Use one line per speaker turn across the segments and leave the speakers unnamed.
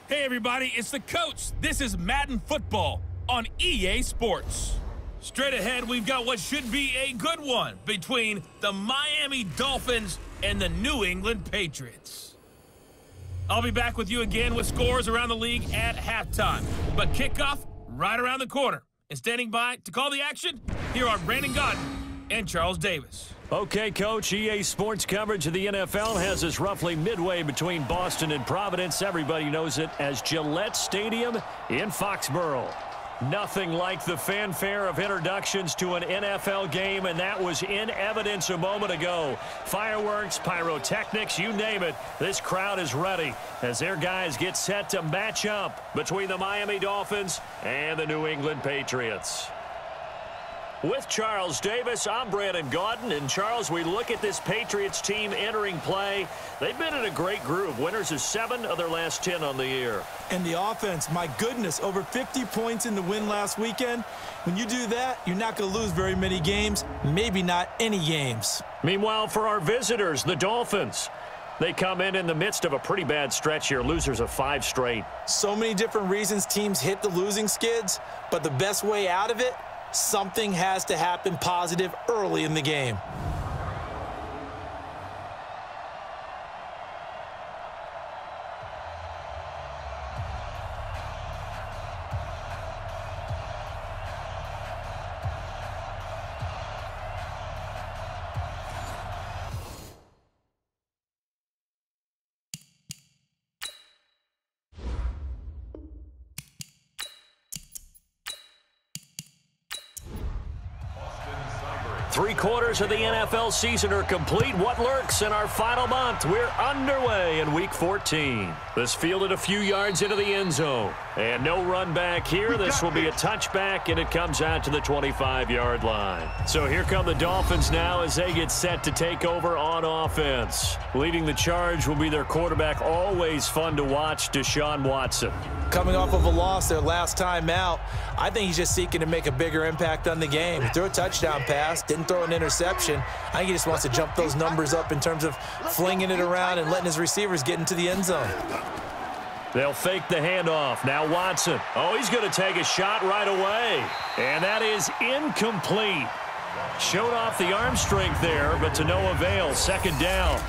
Hey everybody, it's the coach. This is Madden Football on EA Sports. Straight ahead, we've got what should be a good one between the Miami Dolphins and the New England Patriots. I'll be back with you again with scores around the league at halftime. But kickoff right around the corner. And standing by to call the action, here are Brandon Godden and Charles Davis.
Okay, Coach, EA Sports coverage of the NFL has us roughly midway between Boston and Providence. Everybody knows it as Gillette Stadium in Foxborough. Nothing like the fanfare of introductions to an NFL game, and that was in evidence a moment ago. Fireworks, pyrotechnics, you name it. This crowd is ready as their guys get set to match up between the Miami Dolphins and the New England Patriots. With Charles Davis, I'm Brandon Godden. And, Charles, we look at this Patriots team entering play. They've been in a great group. Winners of 7 of their last 10 on the year.
And the offense, my goodness, over 50 points in the win last weekend. When you do that, you're not going to lose very many games, maybe not any games.
Meanwhile, for our visitors, the Dolphins, they come in the midst of a pretty bad stretch here, losers of 5 straight.
So many different reasons teams hit the losing skids, but the best way out of it, something has to happen positive early in the game.
Three-quarters of the NFL season are complete. What lurks in our final month? We're underway in Week 14. This fielded a few yards into the end zone. And no run back here. This will be a touchback, and it comes out to the 25-yard line. So here come the Dolphins now as they get set to take over on offense. Leading the charge will be their quarterback, always fun to watch, Deshaun Watson.
Coming off of a loss their last time out, I think he's just seeking to make a bigger impact on the game. He threw a touchdown pass, didn't throw an interception. I think he just wants to jump those numbers up in terms of flinging it around and letting his receivers get into the end zone.
They'll fake the handoff. Now Watson. Oh, he's going to take a shot right away. And that is incomplete. Showed off the arm strength there, but to no avail. Second down.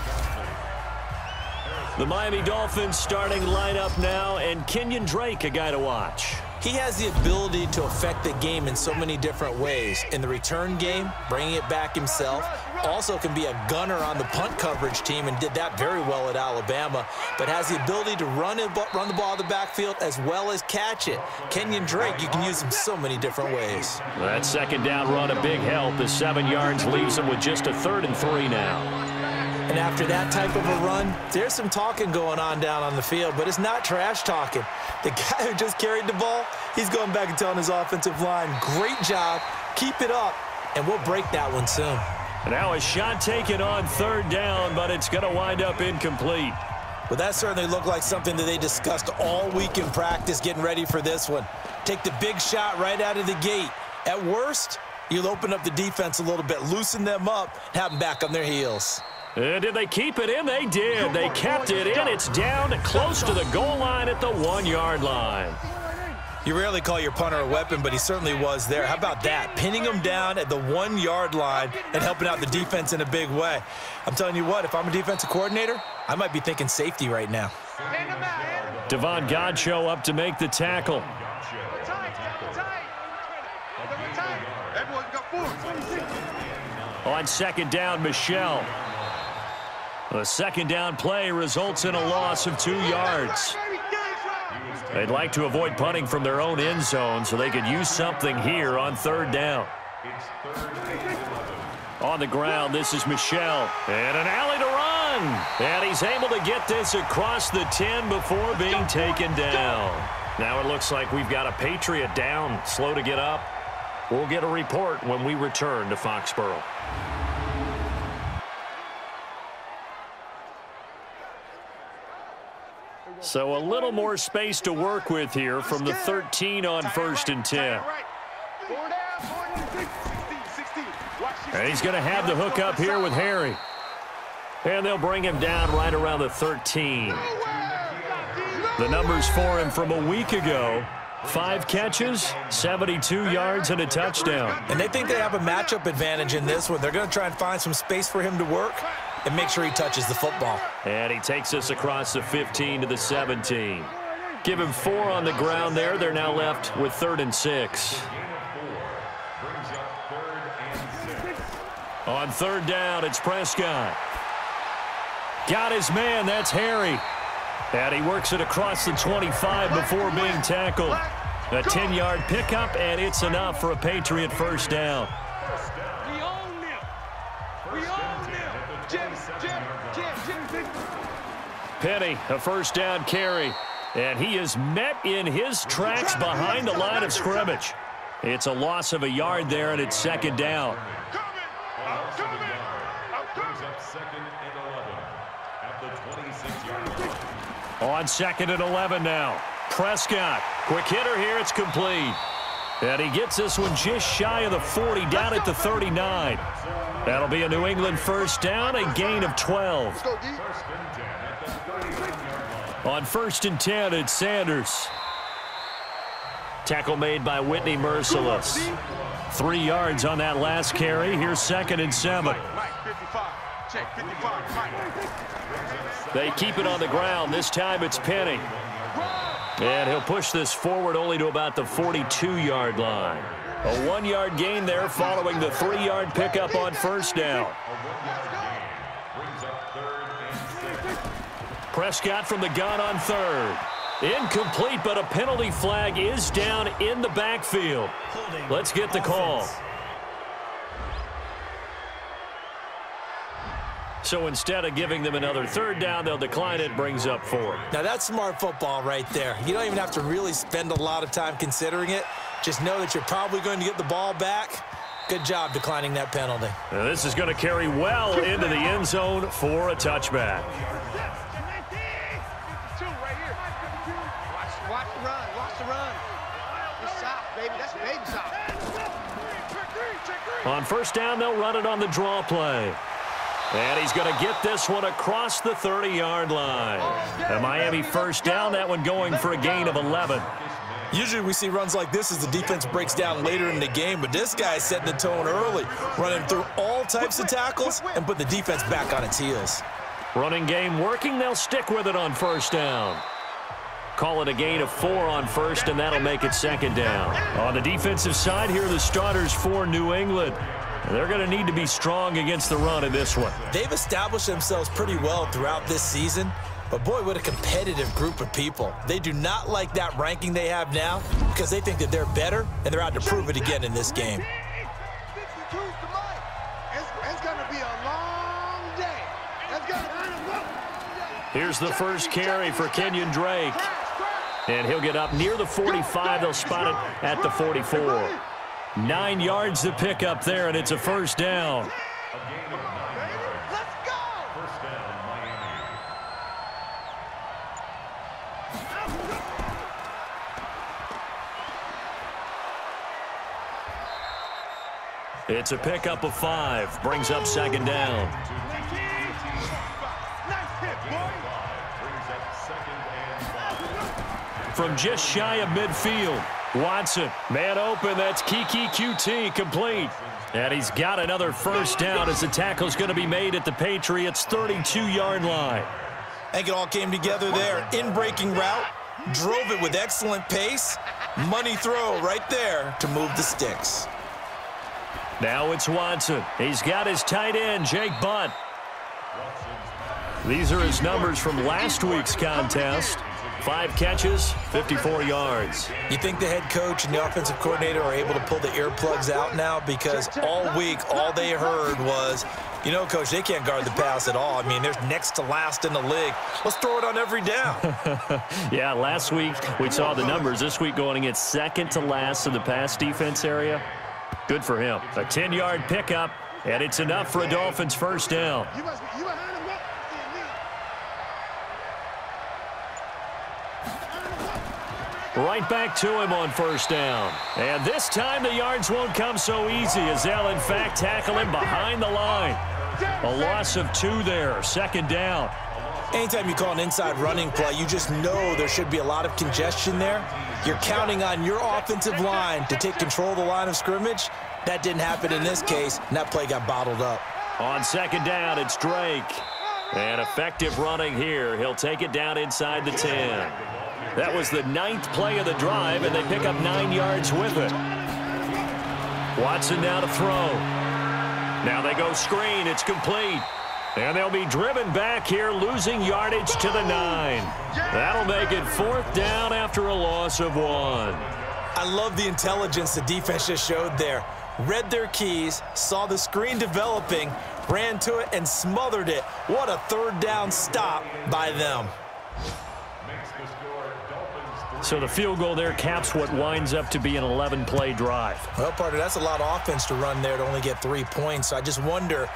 The Miami Dolphins starting lineup now, and Kenyon Drake, a guy to watch.
He has the ability to affect the game in so many different ways. In the return game, bringing it back himself. Also can be a gunner on the punt coverage team and did that very well at Alabama. But has the ability to run the ball out of the backfield as well as catch it. Kenyon Drake, you can use him so many different ways.
That second down run, a big help. The 7 yards leaves him with just a 3rd and 3 now.
And after that type of a run, there's some talking going on down on the field, but it's not trash talking. The guy who just carried the ball, he's going back and telling his offensive line, great job, keep it up, and we'll break that one soon.
And now a shot taken on 3rd down, but it's going to wind up incomplete.
Well, that certainly looked like something that they discussed all week in practice getting ready for this one. Take the big shot right out of the gate. At worst, you'll open up the defense a little bit, loosen them up, have them back on their heels.
And did they keep it in? They did. They kept it in. It's down close to the goal line at the 1-yard line.
You rarely call your punter a weapon, but he certainly was there. How about that? Pinning him down at the 1-yard line and helping out the defense in a big way. I'm telling you what, if I'm a defensive coordinator, I might be thinking safety right now.
Devon Godchaux up to make the tackle. On second down, Michel. The second down play results in a loss of 2 yards. They'd like to avoid punting from their own end zone so they could use something here on 3rd down. On the ground, this is Michel. And an alley to run. And he's able to get this across the 10 before being taken down. Now it looks like we've got a Patriot down, slow to get up. We'll get a report when we return to Foxborough. So a little more space to work with here from the 13 on 1st and 10. And he's going to have the hook up here with Harry. And they'll bring him down right around the 13. The numbers for him from a week ago: 5 catches, 72 yards, and a touchdown.
And they think they have a matchup advantage in this one. They're going to try and find some space for him to work and make sure he touches the football.
And he takes us across the 15 to the 17. Give him 4 on the ground there. They're now left with 3rd and 6. On 3rd down, it's Prescott. Got his man. That's Harry. And he works it across the 25 before being tackled. A 10-yard pickup, and it's enough for a Patriot first down.
We own them. We own them. Jim.
Penny, a first down carry. And he is met in his tracks behind the line of scrimmage. It's a loss of a yard there, and it's 2nd down. On 2nd and 11 now. Prescott, quick hitter here, it's complete. And he gets this one just shy of the 40, down at the 39. That'll be a New England first down, a gain of 12. On 1st and 10, it's Sanders. Tackle made by Whitney Merciless. 3 yards on that last carry. Here's 2nd and 7. They keep it on the ground. This time it's Penny. And he'll push this forward only to about the 42-yard line. A 1-yard gain there following the 3-yard pickup on first down. Prescott from the gun on 3rd. Incomplete, but a penalty flag is down in the backfield. Let's get the call. So instead of giving them another 3rd down, they'll decline it, brings up 4th.
Now that's smart football right there. You don't even have to really spend a lot of time considering it. Just know that you're probably going to get the ball back. Good job declining that penalty.
Now this is going to carry well into the end zone for a touchback.
Watch the run. It's soft, baby. That's baby soft.
On first down, they'll run it on the draw play. And he's going to get this one across the 30-yard line. A Miami first down, that one going for a gain of 11.
Usually we see runs like this as the defense breaks down later in the game, but this guy's setting the tone early, running through all types of tackles and put the defense back on its heels.
Running game working, they'll stick with it on first down. Call it a gain of 4 on first, and that'll make it 2nd down. On the defensive side, here are the starters for New England. They're going to need to be strong against the run in this one.
They've established themselves pretty well throughout this season, but boy, what a competitive group of people. They do not like that ranking they have now because they think that they're better, and they're out to prove it again in this game.
It's going to be a long day.
Here's the first carry for Kenyon Drake. And he'll get up near the 45. They'll spot it at the 44. 9 yards to pick up there, and it's a first down.
Let's go!
It's a pickup of 5. Brings up 2nd down. From just shy of midfield, Watson, man open, that's Kiki QT, complete. And he's got another first down as the tackle's going to be made at the Patriots' 32-yard line.
I think it all came together there. In-breaking route, drove it with excellent pace. Money throw right there to move the sticks.
Now it's Watson. He's got his tight end, Jake Butt. These are his numbers from last week's contest. 5 catches, 54 yards.
You think the head coach and the offensive coordinator are able to pull the earplugs out now? Because all week, all they heard was, you know, Coach, they can't guard the pass at all. I mean, they're next to last in the league. Let's throw it on every down.
Yeah, last week we saw the numbers. This week going against second to last in the pass defense area. Good for him. A 10-yard pickup, and it's enough for a Dolphins first down. Right back to him on first down. And this time the yards won't come so easy as they'll, in fact, tackle him behind the line. A loss of 2 there, 2nd down.
Anytime you call an inside running play, you just know there should be a lot of congestion there. You're counting on your offensive line to take control of the line of scrimmage. That didn't happen in this case, and that play got bottled up.
On second down, it's Drake. And effective running here. He'll take it down inside the 10. That was the 9th play of the drive, and they pick up 9 yards with it. Watson now to throw. Now they go screen. It's complete. And they'll be driven back here, losing yardage to the 9. That'll make it 4th down after a loss of 1.
I love the intelligence the defense just showed there. Read their keys, saw the screen developing, ran to it, and smothered it. What a 3rd down stop by them.
So the field goal there caps what winds up to be an 11-play drive.
Well, partner, that's a lot of offense to run there to only get 3 points. So I just wonder,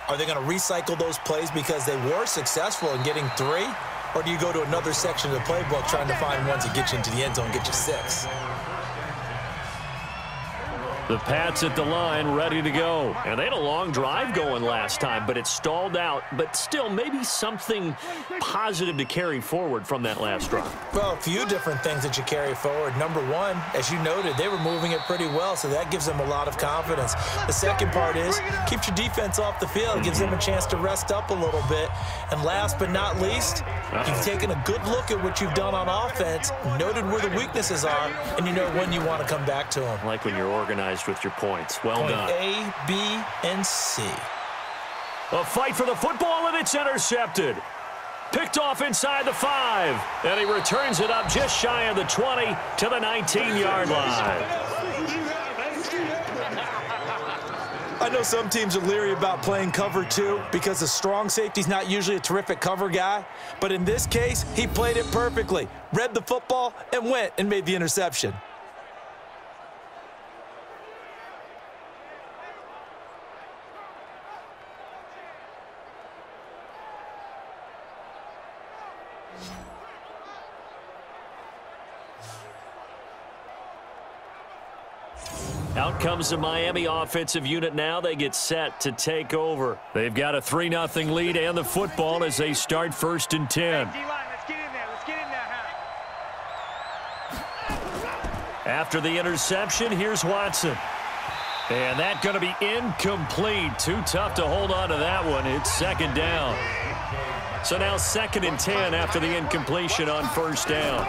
are they going to recycle those plays because they were successful in getting 3? Or do you go to another section of the playbook trying to find ones that get you into the end zone and get you 6?
The Pats at the line, ready to go. And they had a long drive going last time, but it stalled out. But still, maybe something positive to carry forward from that last drive.
Well, a few different things that you carry forward. Number one, as you noted, they were moving it pretty well, so that gives them a lot of confidence. The second part is, keeps your defense off the field, gives them a chance to rest up a little bit. And last but not least, you've taken a good look at what you've done on offense, noted where the weaknesses are, and you know when you want to come back to them.
I like when you're organized with your points. Well done.
A, B, and C.
A fight for the football, and it's intercepted. Picked off inside the 5, and he returns it up just shy of the 20 to the 19-yard line.
I know some teams are leery about playing cover 2 because the strong safety's not usually a terrific cover guy, but in this case, he played it perfectly, read the football, and went and made the interception.
Out comes the Miami offensive unit now. They get set to take over. They've got a 3-0 lead and the football as they start 1st and 10. After the interception, here's Watson. And that's going to be incomplete. Too tough to hold on to that one. It's 2nd down. So now 2nd and 10 after the incompletion on 1st down.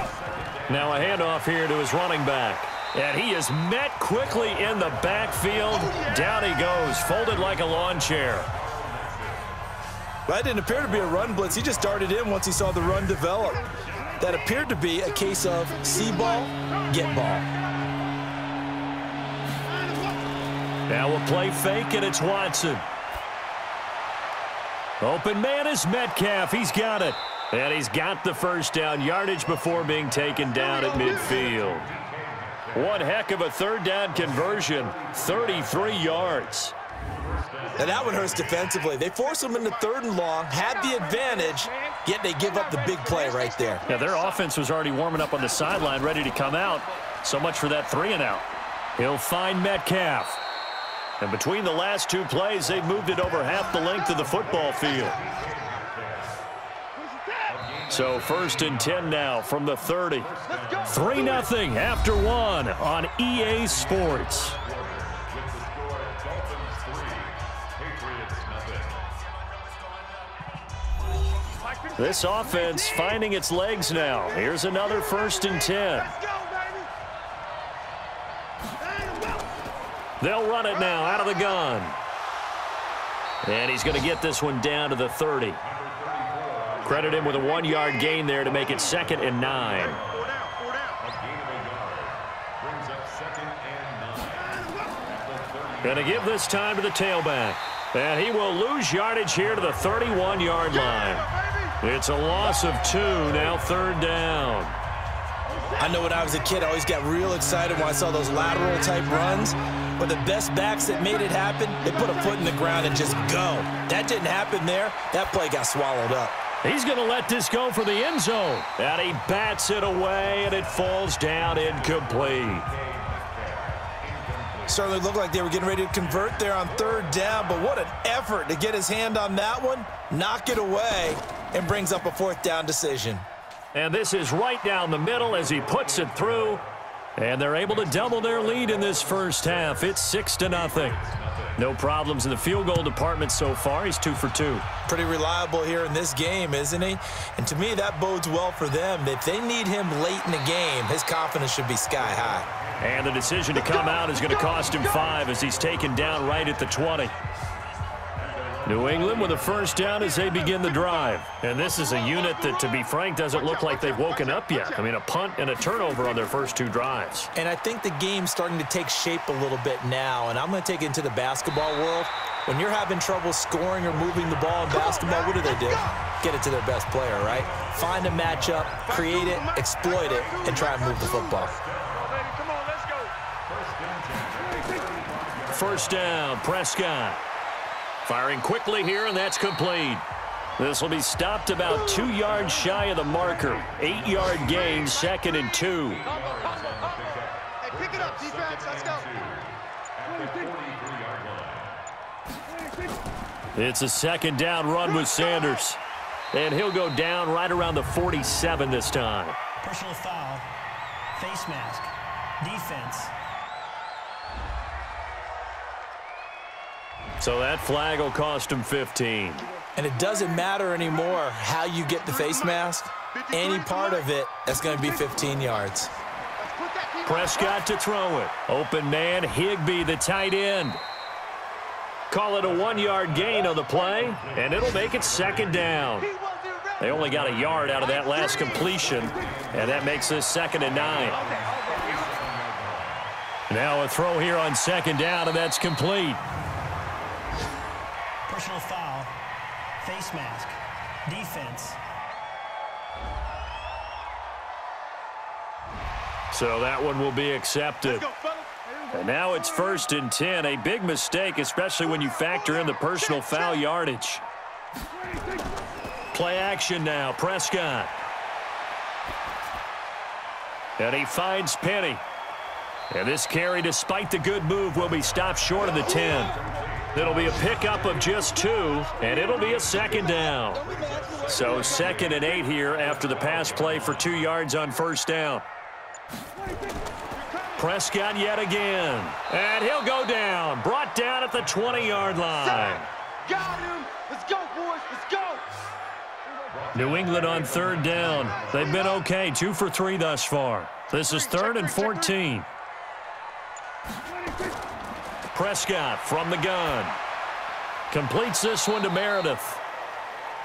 Now a handoff here to his running back. And he is met quickly in the backfield. Down he goes, folded like a lawn chair.
That didn't appear to be a run blitz. He just darted in once he saw the run develop. That appeared to be a case of see ball, get ball.
Now we'll play fake, and it's Watson. Open man is Metcalf. He's got it. And he's got the 1st down yardage before being taken down at midfield. One heck of a 3rd down conversion, 33 yards.
And that one hurts defensively. They force them into 3rd and long, had the advantage, yet they give up the big play right there.
Yeah, their offense was already warming up on the sideline, ready to come out. So much for that 3-and-out. He'll find Metcalf. And between the last 2 plays, they've moved it over half the length of the football field. So 1st and 10 now from the 30. 3-0 after 1 on EA Sports. This offense finding its legs now. Here's another 1st and 10. They'll run it now out of the gun. And he's going to get this one down to the 30. Credit him with a 1-yard gain there to make it 2nd and 9. Going to give this time to the tailback. And he will lose yardage here to the 31-yard line. It's a loss of 2, now 3rd down.
I know when I was a kid, I always got real excited when I saw those lateral-type runs. But the best backs that made it happen, they put a foot in the ground and just go. That didn't happen there. That play got swallowed up.
He's going to let this go for the end zone. And he bats it away, and it falls down incomplete.
Certainly looked like they were getting ready to convert there on 3rd down, but what an effort to get his hand on that one, knock it away, and brings up a 4th down decision.
And this is right down the middle as he puts it through. And they're able to double their lead in this first half. It's 6-0. No problems in the field goal department so far. He's 2 for 2.
Pretty reliable here in this game, isn't he? And to me, that bodes well for them. If they need him late in the game, his confidence should be sky high.
And the decision to come out is going to cost him 5 as he's taken down right at the 20. New England with a first down as they begin the drive. And this is a unit that, to be frank, doesn't look like they've woken up yet. I mean, a punt and a turnover on their first 2 drives.
And I think the game's starting to take shape a little bit now. And I'm going to take it into the basketball world. When you're having trouble scoring or moving the ball in basketball, what do? Get it to their best player, right? Find a matchup, create it, exploit it, and try and move the football.
First down, Prescott. Firing quickly here, and that's complete. This will be stopped about 2 yards shy of the marker. 8-yard gain, 2nd and 2.
Hey, pick it up, defense. Let's go.
It's a 2nd down run with Sanders. And he'll go down right around the 47 this time.
Personal foul, face mask, defense.
So that flag will cost him 15.
And it doesn't matter anymore how you get the face mask. Any part of it, that's going to be 15 yards.
Prescott to throw it. Open man, Higbee, the tight end. Call it a 1-yard gain on the play, and it'll make it 2nd down. They only got a yard out of that last completion, and that makes this 2nd and 9. Now a throw here on 2nd down, and that's complete.
Personal foul, face mask, defense.
So that one will be accepted. And now it's 1st and 10. A big mistake, especially when you factor in the personal foul yardage. Play action now, Prescott. And he finds Penny. And this carry, despite the good move, will be stopped short of the 10. It'll be a pickup of just 2, and it'll be a 2nd down. So 2nd and 8 here after the pass play for 2 yards on 1st down. Prescott yet again. And he'll go down. Brought down at the 20-yard line.
Got him. Let's go, boys. Let's go.
New England on 3rd down. They've been okay. 2 for 3 thus far. This is 3rd and 14. Prescott from the gun. Completes this one to Meredith.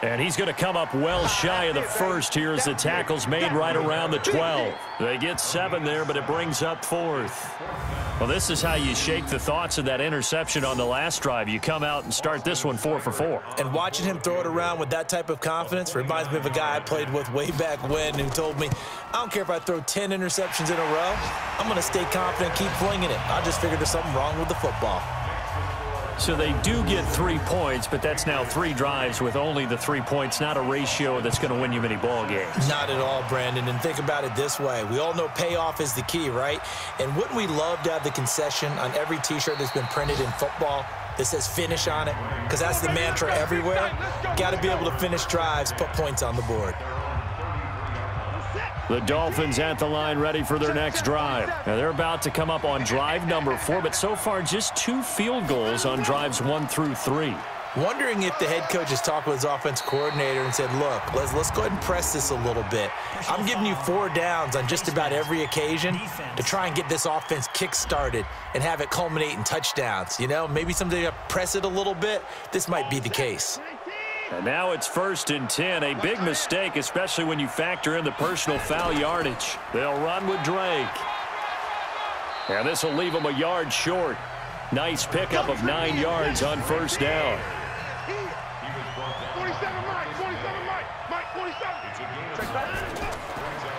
And he's going to come up well shy of the first here as the tackle's made right around the 12. They get 7 there, but it brings up 4th. Well, this is how you shake the thoughts of that interception on the last drive. You come out and start this one 4 for 4.
And watching him throw it around with that type of confidence reminds me of a guy I played with way back when who told me, I don't care if I throw 10 interceptions in a row. I'm going to stay confident, keep flinging it. I just figured there's something wrong with the football.
So they do get 3 points, but that's now 3 drives with only the 3 points, not a ratio that's going to win you many ball games.
Not at all, Brandon. And think about it this way. We all know payoff is the key, right? And wouldn't we love to have the concession on every T-shirt that's been printed in football that says finish on it? Because that's the mantra everywhere. Got to be able to finish drives, put points on the board.
The Dolphins at the line ready for their next drive. Now they're about to come up on drive number 4, but so far just 2 field goals on drives 1 through 3.
Wondering if the head coach has talked with his offense coordinator and said, look, let's go ahead and press this a little bit. I'm giving you 4 downs on just about every occasion to try and get this offense kick-started and have it culminate in touchdowns. You know, maybe someday I press it a little bit. This might be the case.
And now it's 1st and 10. A big mistake, especially when you factor in the personal foul yardage. They'll run with Drake. And this will leave them a yard short. Nice pickup of 9 yards on 1st down.
47, Mike. 47, Mike. 47.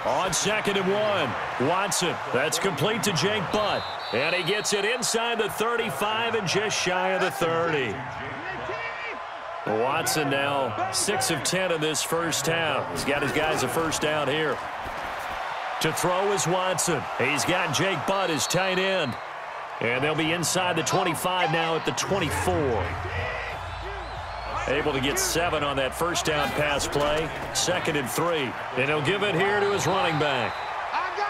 On 2nd and 1, Watson. That's complete to Jake Butt. And he gets it inside the 35 and just shy of the 30. Watson now 6 of 10 in this first half. He's got his guys a first down here. To throw is Watson. He's got Jake Butt, his tight end. And they'll be inside the 25 now at the 24. Able to get 7 on that first down pass play. 2nd and 3. And he'll give it here to his running back.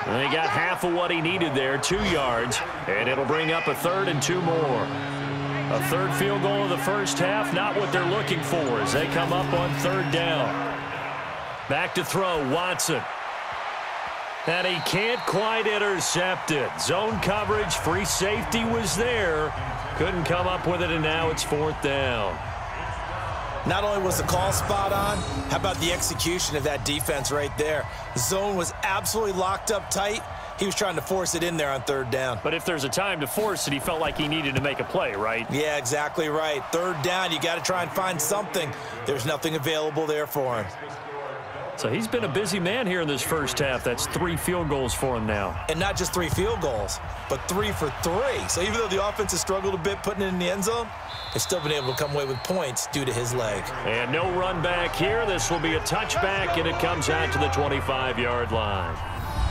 And he got half of what he needed there, 2 yards. And it'll bring up a 3rd and 2 more. A 3rd field goal of the first half, not what they're looking for as they come up on 3rd down. Back to throw, Watson. And he can't quite intercept it. Zone coverage, free safety was there. Couldn't come up with it, and now it's 4th down.
Not only was the call spot on, how about the execution of that defense right there? Zone was absolutely locked up tight. He was trying to force it in there on 3rd down.
But if there's a time to force it, he felt like he needed to make a play, right?
Yeah, exactly right. 3rd down, you got to try and find something. There's nothing available there for him.
So he's been a busy man here in this first half. That's 3 field goals for him now.
And not just 3 field goals, but 3 for 3. So even though the offense has struggled a bit putting it in the end zone, they've still been able to come away with points due to his leg.
And no run back here. This will be a touchback, and it comes out to the 25-yard line.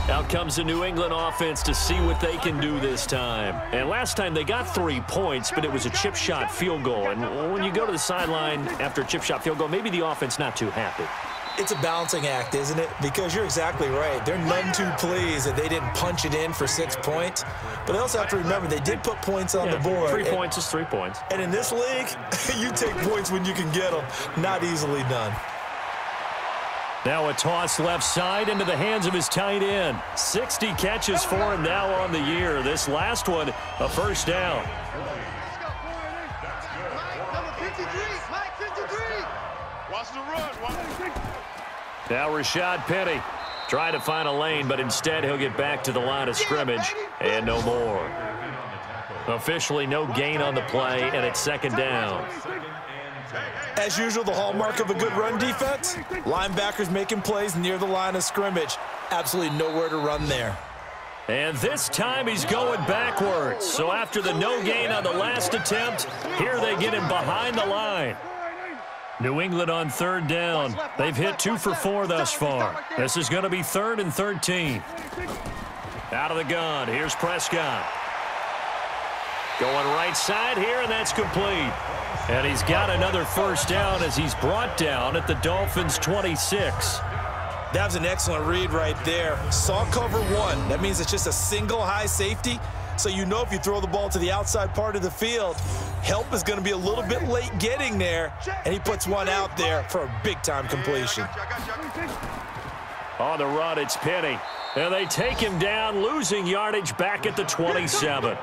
Out comes the New England offense to see what they can do this time. And last time they got 3 points, but it was a chip shot field goal. And when you go to the sideline after a chip shot field goal, maybe the offense not too happy.
It's a balancing act, isn't it? Because you're exactly right. They're none too pleased that they didn't punch it in for 6 points. But they also have to remember they did put points on the board.
3 points is 3 points.
And in this league, you take points when you can get them. Not easily done.
Now a toss left side into the hands of his tight end. 60 catches for him now on the year. This last one, a first down. Now Rashad Penny trying to find a lane, but instead he'll get back to the line of scrimmage and no more. Officially no gain on the play, and it's 2nd down.
As usual, the hallmark of a good run defense, linebackers making plays near the line of scrimmage. Absolutely nowhere to run there.
And this time he's going backwards. So after the no gain on the last attempt, here they get him behind the line. New England on 3rd down. They've hit 2 for 4 thus far. This is going to be 3rd and 13. Out of the gun, here's Prescott. Going right side here, and that's complete. And he's got another first down as he's brought down at the Dolphins' 26.
That was an excellent read right there. Saw cover 1. That means it's just a single high safety. So you know if you throw the ball to the outside part of the field, help is going to be a little bit late getting there. And he puts one out there for a big-time completion.
On the run, it's Penny. And they take him down, losing yardage back at the 27.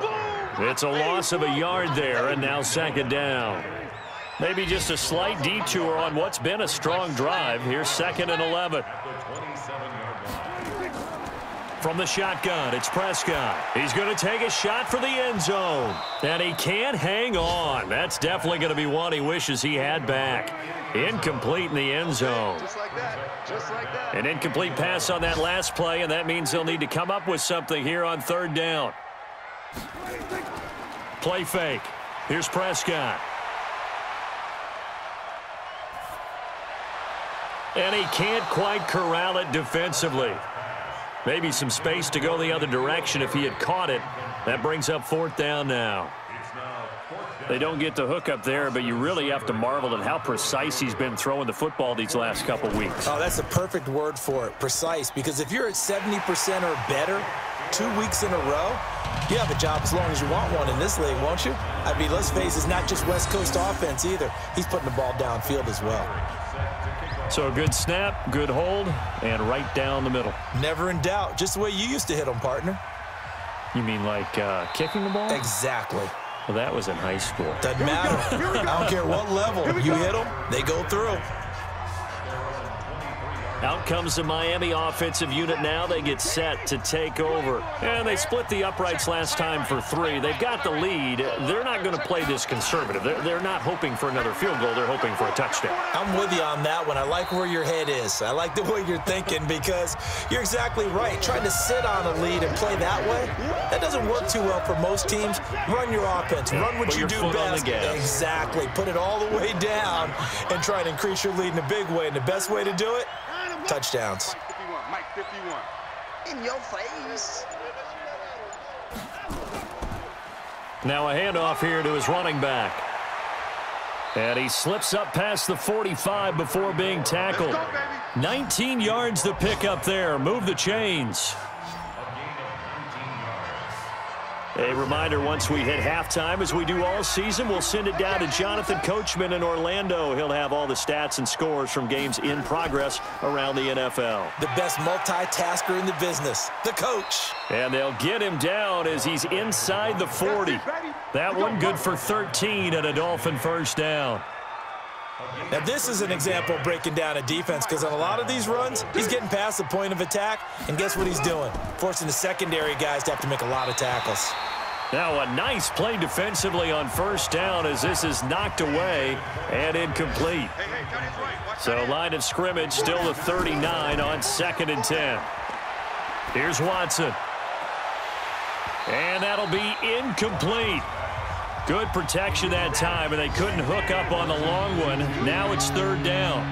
It's a loss of a yard there, and now 2nd down. Maybe just a slight detour on what's been a strong drive. Here's 2nd and 11. From the shotgun, it's Prescott. He's going to take a shot for the end zone. And he can't hang on. That's definitely going to be one he wishes he had back. Incomplete in the end zone.
Just like that. Just like that.
An incomplete pass on that last play, and that means they'll need to come up with something here on 3rd down. Play fake. Here's Prescott. And he can't quite corral it defensively. Maybe some space to go the other direction if he had caught it. That brings up 4th down now. They don't get the hook up there, but you really have to marvel at how precise he's been throwing the football these last couple weeks.
Oh, that's the perfect word for it, precise, because if you're at 70% or better 2 weeks in a row, you have a job as long as you want one in this league, won't you? I mean, let's face it, it's not just West Coast offense either. He's putting the ball downfield as well.
So a good snap, good hold, and right down the middle.
Never in doubt. Just the way you used to hit them, partner.
You mean like kicking the ball?
Exactly.
Well, that was in high school.
Doesn't matter. I don't care what level. You hit them, they go through.
Out comes the Miami offensive unit now. They get set to take over. And they split the uprights last time for 3. They've got the lead. They're not going to play this conservative. They're not hoping for another field goal. They're hoping for a touchdown.
I'm with you on that one. I like where your head is. I like the way you're thinking because you're exactly right. Trying to sit on a lead and play that way, that doesn't work too well for most teams. Run your offense. Run what you do best. Exactly. Put it all the way down and try to increase your lead in a big way. And the best way to do it, touchdowns.
Mike 51. In your face.
Now a handoff here to his running back. And he slips up past the 45 before being tackled. 19 yards to pick up there. Move the chains. A reminder, once we hit halftime, as we do all season, we'll send it down to Jonathan Coachman in Orlando. He'll have all the stats and scores from games in progress around the NFL.
The best multitasker in the business, the coach.
And they'll get him down as he's inside the 40. That one good for 13 and a Dolphin first down.
Now, this is an example of breaking down a defense, because on a lot of these runs, he's getting past the point of attack, and guess what he's doing? Forcing the secondary guys to have to make a lot of tackles.
Now a nice play defensively on first down as this is knocked away and incomplete. So line of scrimmage still the 39 on 2nd and 10. Here's Watson. And that'll be incomplete. Good protection that time, and they couldn't hook up on the long one. Now it's 3rd down.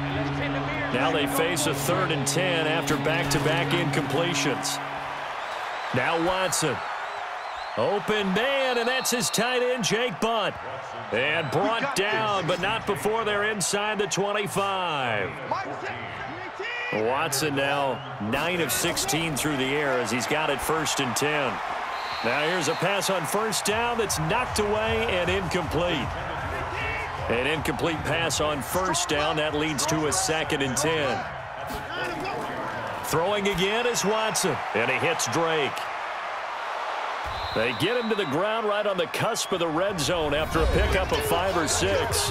Now they face a 3rd and 10 after back-to-back incompletions. Now Watson. Open man, and that's his tight end, Jake Butt. And brought down, but not before they're inside the 25. Watson now 9 of 16 through the air as he's got it 1st and 10. Now here's a pass on first down that's knocked away and incomplete. An incomplete pass on first down. That leads to a 2nd and 10. Throwing again is Watson, and he hits Drake. They get him to the ground right on the cusp of the red zone after a pickup of 5 or 6.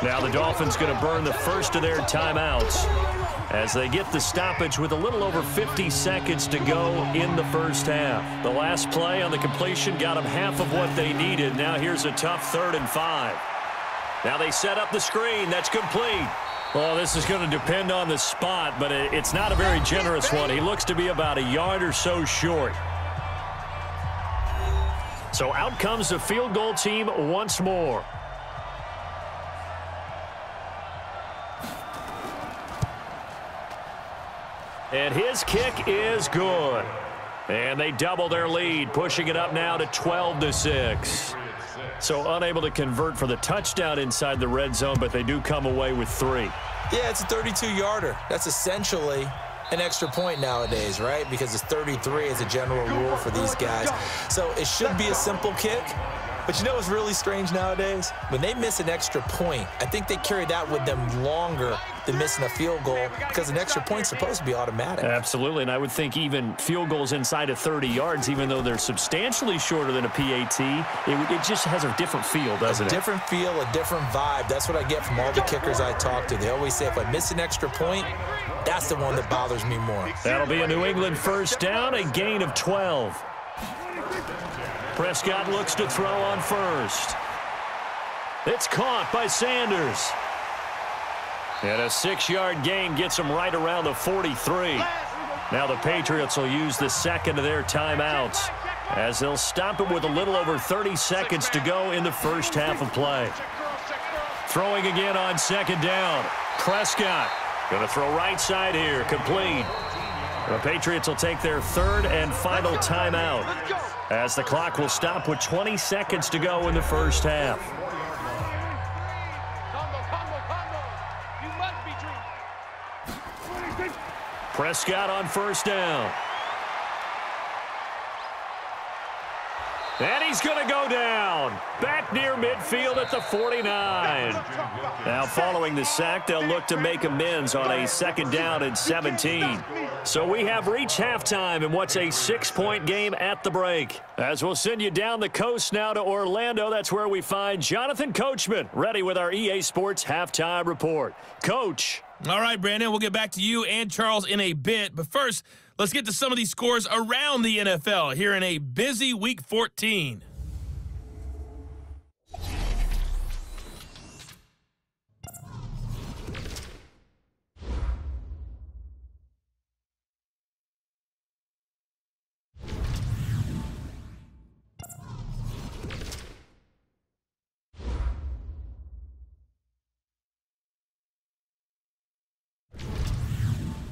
Now the Dolphins going to burn the first of their timeouts as they get the stoppage with a little over 50 seconds to go in the first half. The last play on the completion got them half of what they needed. Now here's a tough 3rd and 5. Now they set up the screen. That's complete. Well, this is going to depend on the spot, but it's not a very generous one. He looks to be about a yard or so short. So out comes the field goal team once more. And his kick is good. And they double their lead, pushing it up now to 12-6. So unable to convert for the touchdown inside the red zone, but they do come away with 3.
Yeah, it's a 32-yarder. That's essentially an extra point nowadays, right? Because it's 33 as a general rule for these guys. So it should be a simple kick. But you know what's really strange nowadays? When they miss an extra point, I think they carry that with them longer than missing a field goal, because an extra point's supposed to be automatic.
Absolutely, and I would think even field goals inside of 30 yards, even though they're substantially shorter than a PAT, it just has a different feel, doesn't it?
A different feel, a different vibe. That's what I get from all the kickers I talk to. They always say if I miss an extra point, that's the one that bothers me more.
That'll be a New England first down, a gain of 12. Prescott looks to throw on first. It's caught by Sanders. And a 6-yard gain gets him right around the 43. Now the Patriots will use the second of their timeouts as they'll stop it with a little over 30 seconds to go in the first half of play. Throwing again on 2nd down. Prescott going to throw right side here, complete. The Patriots will take their 3rd and final timeout as the clock will stop with 20 seconds to go in the first half. Prescott on first down. And he's going to go down. Back near midfield at the 49. Now following the sack, they'll look to make amends on a 2nd down and 17. So we have reached halftime in what's a 6-point game at the break. As we'll send you down the coast now to Orlando, that's where we find Jonathan Coachman, ready with our EA Sports Halftime Report. Coach.
All right, Brandon, we'll get back to you and Charles in a bit. But first, let's get to some of these scores around the NFL here in a busy Week 14.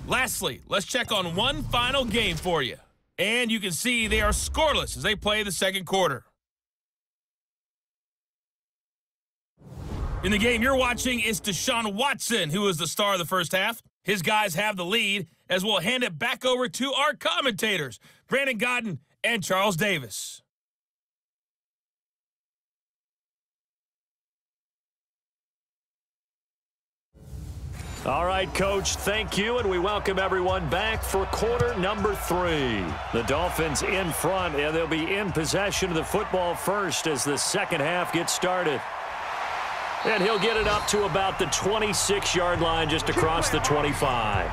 Lastly, let's check on one final game for you. And you can see they are scoreless as they play the second quarter. In the game you're watching is Deshaun Watson, who is the star of the first half. His guys have the lead, as we'll hand it back over to our commentators, Brandon Godden and Charles Davis.
All right, Coach, thank you, and we welcome everyone back for quarter number 3. The Dolphins in front, and they'll be in possession of the football first as the second half gets started. And he'll get it up to about the 26-yard line, just across the 25.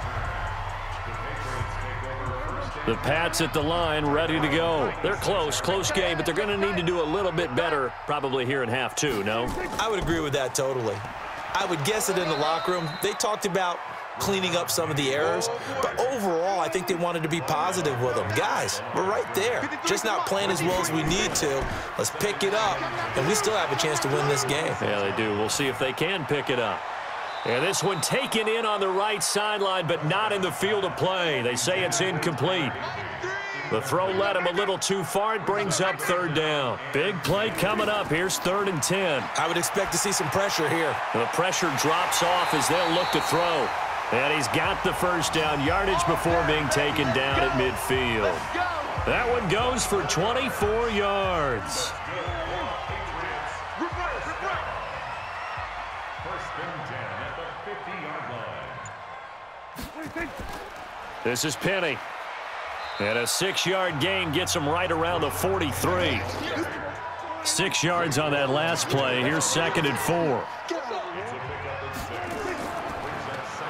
The Pats at the line, ready to go. They're close game, but they're going to need to do a little bit better probably here in half 2, no?
I would agree with that totally. I would guess it in the locker room. They talked about cleaning up some of the errors, but overall, I think they wanted to be positive with them. Guys, we're right there. Just not playing as well as we need to. Let's pick it up, and we still have a chance to win this game.
Yeah, they do. We'll see if they can pick it up. And this one taken in on the right sideline, but not in the field of play. They say it's incomplete. The throw led him a little too far. It brings up third down. Big play coming up. Here's 3rd and 10.
I would expect to see some pressure here.
The pressure drops off as they'll look to throw. And he's got the first down yardage before being taken down at midfield. That one goes for 24 yards. This is Penny. And a 6-yard gain gets him right around the 43. 6 yards on that last play. Here's 2nd and 4.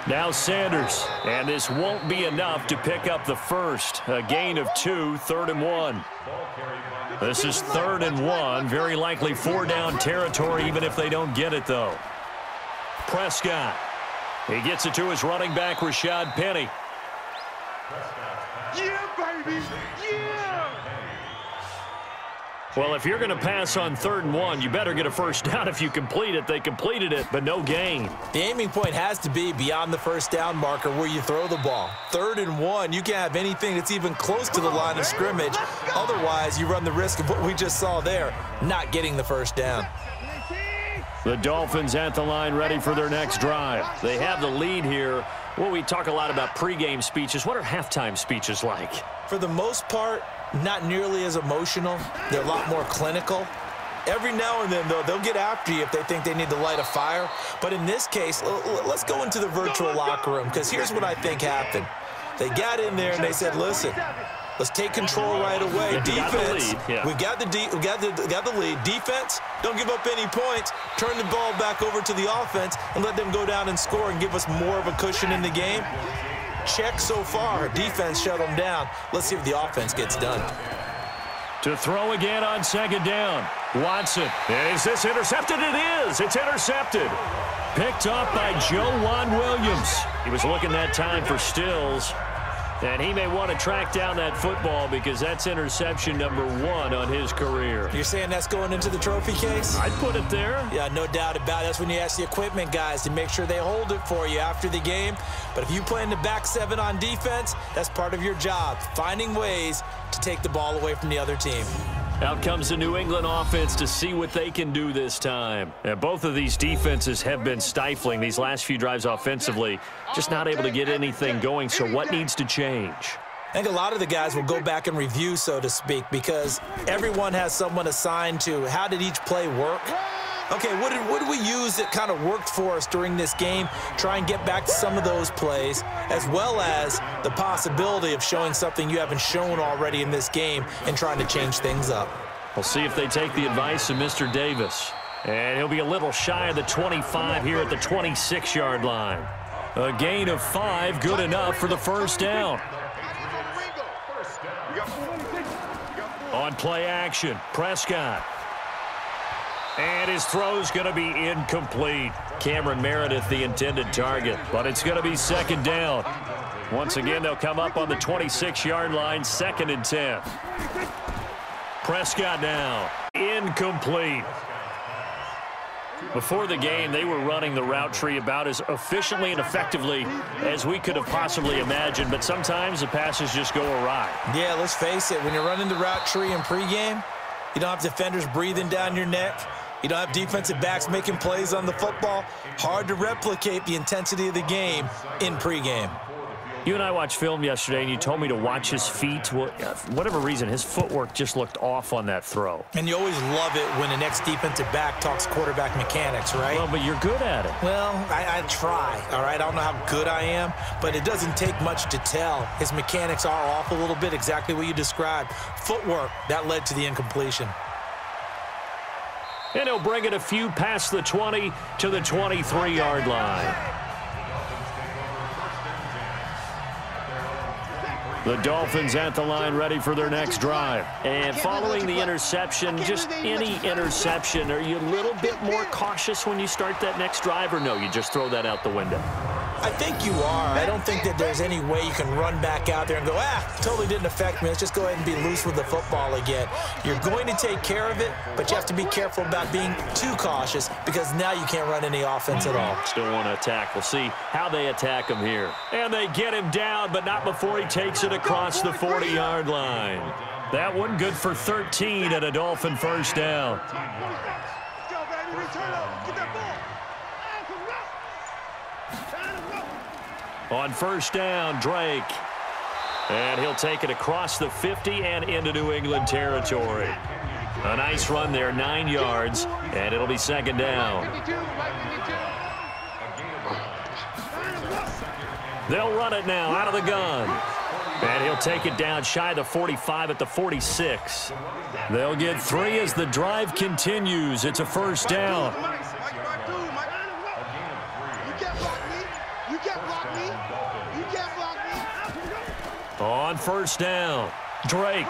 Now Sanders. And this won't be enough to pick up the first. A gain of 2, 3rd and 1. This is 3rd and 1. Very likely 4-down territory, even if they don't get it, though. Prescott. He gets it to his running back, Rashad Penny.
Yeah, baby! Yeah!
Well, if you're going to pass on 3rd and 1, you better get a first down if you complete it. They completed it, but no gain.
The aiming point has to be beyond the first down marker where you throw the ball. 3rd and 1, you can't have anything that's even close to the line of scrimmage. Otherwise, you run the risk of what we just saw there, not getting the first down.
The Dolphins at the line, ready for their next drive. They have the lead here. Well, we talk a lot about pregame speeches. What are halftime speeches like?
For the most part, not nearly as emotional. They're a lot more clinical. Every now and then, though, they'll get after you if they think they need to light a fire. But in this case, let's go into the virtual locker room, because here's what I think happened. They got in there and they said, listen, let's take control right away. Defense, we got the lead. Defense, don't give up any points. Turn the ball back over to the offense and let them go down and score and give us more of a cushion in the game. Check so far. Defense shut them down. Let's see if the offense gets done.
To throw again on 2nd down. Watson. Is this intercepted? It is. It's intercepted. Picked up by Joejuan Williams. He was looking that time for Stills. And he may want to track down that football because that's interception number 1 on his career.
You're saying that's going into the trophy case?
I'd put it there.
Yeah, no doubt about it. That's when you ask the equipment guys to make sure they hold it for you after the game. But if you play in the back 7 on defense, that's part of your job, finding ways to take the ball away from the other team.
Out comes the New England offense to see what they can do this time. And both of these defenses have been stifling these last few drives offensively, just not able to get anything going. So what needs to change?
I think a lot of the guys will go back and review, so to speak, because everyone has someone assigned to how did each play work. Okay, what did we use that kind of worked for us during this game? Try and get back to some of those plays, as well as the possibility of showing something you haven't shown already in this game and trying to change things up.
We'll see if they take the advice of Mr. Davis. And he'll be a little shy of the 25 here at the 26-yard line. A gain of 5, good enough for the first down. On play action, Prescott. And his throw's going to be incomplete. Cameron Meredith, the intended target, but it's going to be 2nd down. Once again, they'll come up on the 26-yard line, 2nd and 10. Prescott now, incomplete. Before the game, they were running the route tree about as efficiently and effectively as we could have possibly imagined, but sometimes the passes just go awry.
Yeah, let's face it, when you're running the route tree in pregame, you don't have defenders breathing down your neck. You don't have defensive backs making plays on the football. Hard to replicate the intensity of the game in pregame.
You and I watched film yesterday, and you told me to watch his feet. Well, for whatever reason, his footwork just looked off on that throw.
And you always love it when an ex-defensive back talks quarterback mechanics, right?
Well, but you're good at it.
Well, I try, all right? I don't know how good I am, but it doesn't take much to tell. His mechanics are off a little bit, exactly what you described. Footwork, that led to the incompletion.
And he'll bring it a few past the 20 to the 23-yard line. The Dolphins at the line, ready for their next drive. And following the interception, just any interception, are you a little bit more cautious when you start that next drive, or no, you just throw that out the window?
I think you are. I don't think that there's any way you can run back out there and go, totally didn't affect me. Let's just go ahead and be loose with the football again. You're going to take care of it, but you have to be careful about being too cautious because now you can't run any offense at all.
Still want to attack. We'll see how they attack him here. And they get him down, but not before he takes it across the 40-yard line. That one good for 13 at a Dolphin first down. On first down, Drake. And he'll take it across the 50 and into New England territory. A nice run there, 9 yards, and it'll be second down. They'll run it now out of the gun. And he'll take it down shy of the 45 at the 46. They'll get 3 as the drive continues. It's a first down. On first down, Drake.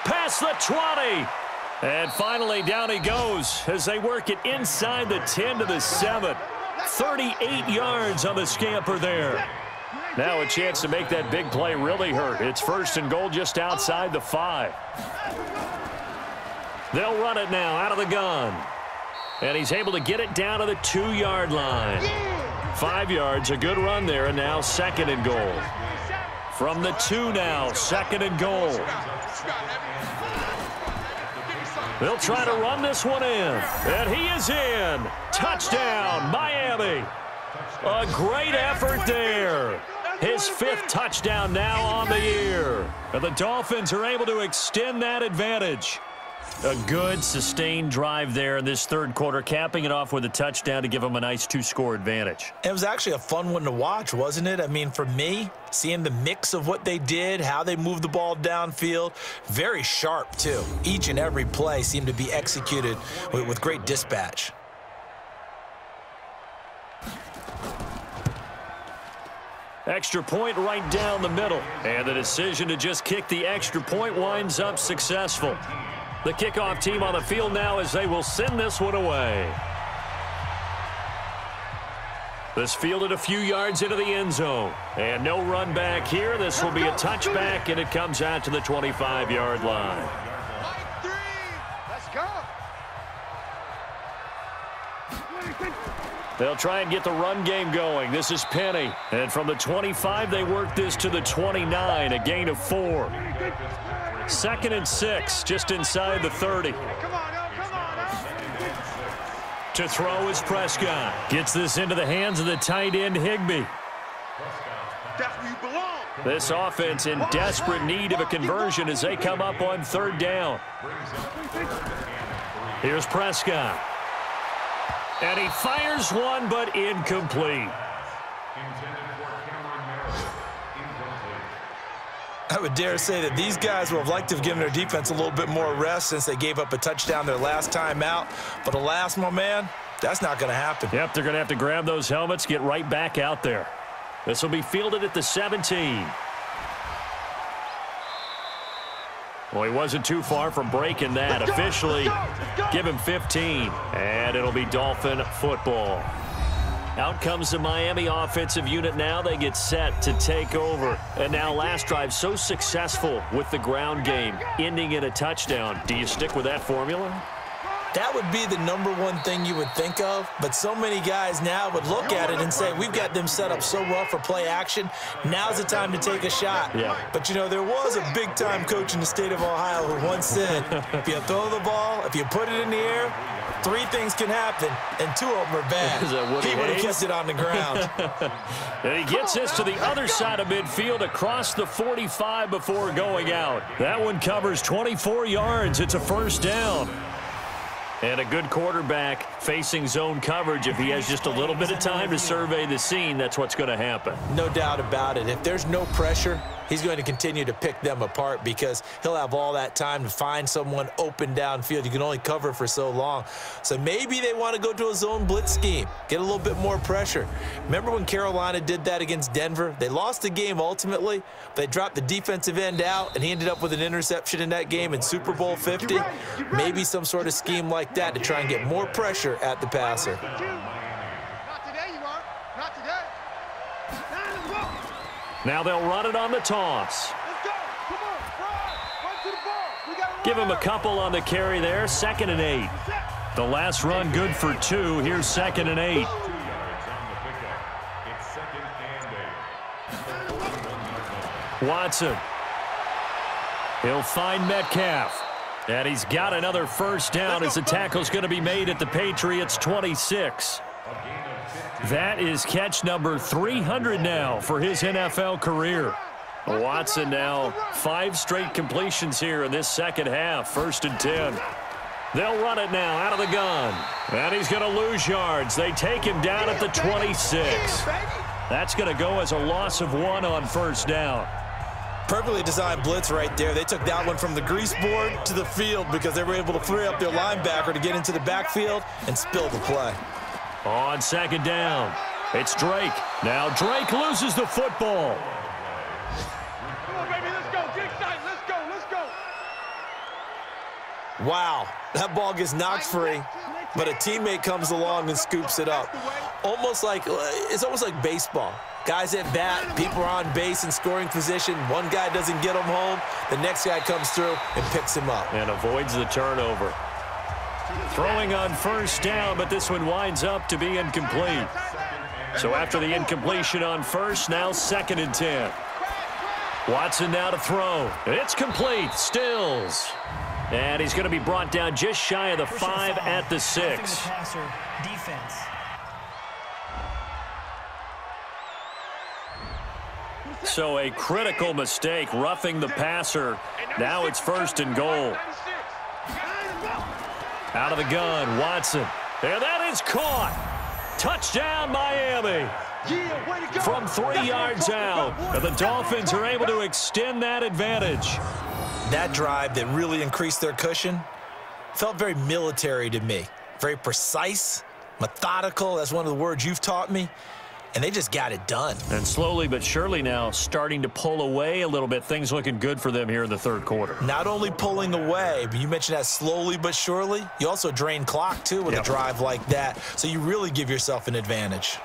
Past the 20. And finally down he goes as they work it inside the 10 to the 7. 38 yards on the scamper there. Now a chance to make that big play really hurt. It's first and goal just outside the 5. They'll run it now out of the gun. And he's able to get it down to the 2-yard line. 5 yards, a good run there, and now second and goal. From the 2 now, second and goal. They'll try to run this one in, and he is in. Touchdown, Miami. A great effort there. His 5th touchdown now on the year. And the Dolphins are able to extend that advantage. A good, sustained drive there in this third quarter, capping it off with a touchdown to give them a nice 2-score advantage.
It was actually a fun one to watch, wasn't it? I mean, for me, seeing the mix of what they did, how they moved the ball downfield, very sharp, too. Each and every play seemed to be executed with great dispatch.
Extra point right down the middle. And the decision to just kick the extra point winds up successful. The kickoff team on the field now as they will send this one away. This fielded a few yards into the end zone. And no run back here. This will be a touchback, and it comes out to the 25-yard line.
Let's go.
They'll try and get the run game going. This is Penny. And from the 25, they work this to the 29, a gain of 4. 2nd and 6, just inside the 30. To throw is Prescott. Gets this into the hands of the tight end, Higbee. This offense in desperate need of a conversion as they come up on 3rd down. Here's Prescott. And he fires one, but incomplete.
I would dare say that these guys would have liked to have given their defense a little bit more rest since they gave up a touchdown their last time out. But alas, my man, that's not going to happen.
Yep, they're going to have to grab those helmets, get right back out there. This will be fielded at the 17. Well, he wasn't too far from breaking that. Officially, give him 15. And it'll be Dolphin football. Out comes the Miami offensive unit now. They get set to take over. And now last drive so successful with the ground game, ending in a touchdown. Do you stick with that formula?
That would be the #1 thing you would think of, but so many guys now would look at it and say, we've got them set up so well for play action, now's the time to take a shot.
Yeah.
But, you know, there was a big-time coach in the state of Ohio who once said, if you throw the ball, if you put it in the air, 3 things can happen, and 2 of them are bad. He would have kept it on the ground.
And he gets this to the other side of midfield across the 45 before going out. That one covers 24 yards. It's a first down. And a good quarterback facing zone coverage. If he has just a little bit of time to survey the scene, that's what's going to happen.
No doubt about it. If there's no pressure, he's going to continue to pick them apart because he'll have all that time to find someone open downfield. You can only cover for so long. So maybe they want to go to a zone blitz scheme, get a little bit more pressure. Remember when Carolina did that against Denver? They lost the game ultimately. They dropped the defensive end out, and he ended up with an interception in that game in Super Bowl 50. Maybe some sort of scheme like that to try and get more pressure at the passer.
Not today, you are. Not today.
Now they'll run it on the toss.
Let's go. Come on. Run to the ball. We gotta
Give him a couple on the carry there. 2nd and 8. The last run good for 2. Here's 2nd and 8. Watson. He'll find Metcalf. And he's got another first down as the tackle's going to be made at the Patriots' 26. That is catch number 300 now for his NFL career. Watson now 5 straight completions here in this second half. 1st and 10. They'll run it now out of the gun. And he's going to lose yards. They take him down at the 26. That's going to go as a loss of 1 on first down.
Perfectly designed blitz right there. They took that one from the grease board to the field because they were able to free up their linebacker to get into the backfield and spill the play.
On 2nd down, it's Drake. Now Drake loses the football.
Come on, baby. Let's go. Get excited. Let's go. Let's go.
Wow, that ball gets knocked free, but a teammate comes along and scoops it up. It's almost like baseball. Guys at bat, people are on base in scoring position. One guy doesn't get him home. The next guy comes through and picks him up.
And avoids the turnover. Throwing on first down, but this one winds up to be incomplete. So after the incompletion on first, now 2nd and 10. Watson now to throw. It's complete. Stills. And he's going to be brought down just shy of the 5 at the 6.
Defense.
So a critical mistake, roughing the passer. Now it's 1st and goal. Out of the gun, Watson. And that is caught. Touchdown, Miami. From 3 yards out. And the Dolphins are able to extend that advantage.
That drive that really increased their cushion felt very military to me. Very precise, methodical. That's one of the words you've taught me. And they just got it done.
And slowly but surely now starting to pull away a little bit. Things looking good for them here in the 3rd quarter.
Not only pulling away, but you mentioned that slowly but surely. You also drain clock, too, with a drive like that. So you really give yourself an advantage.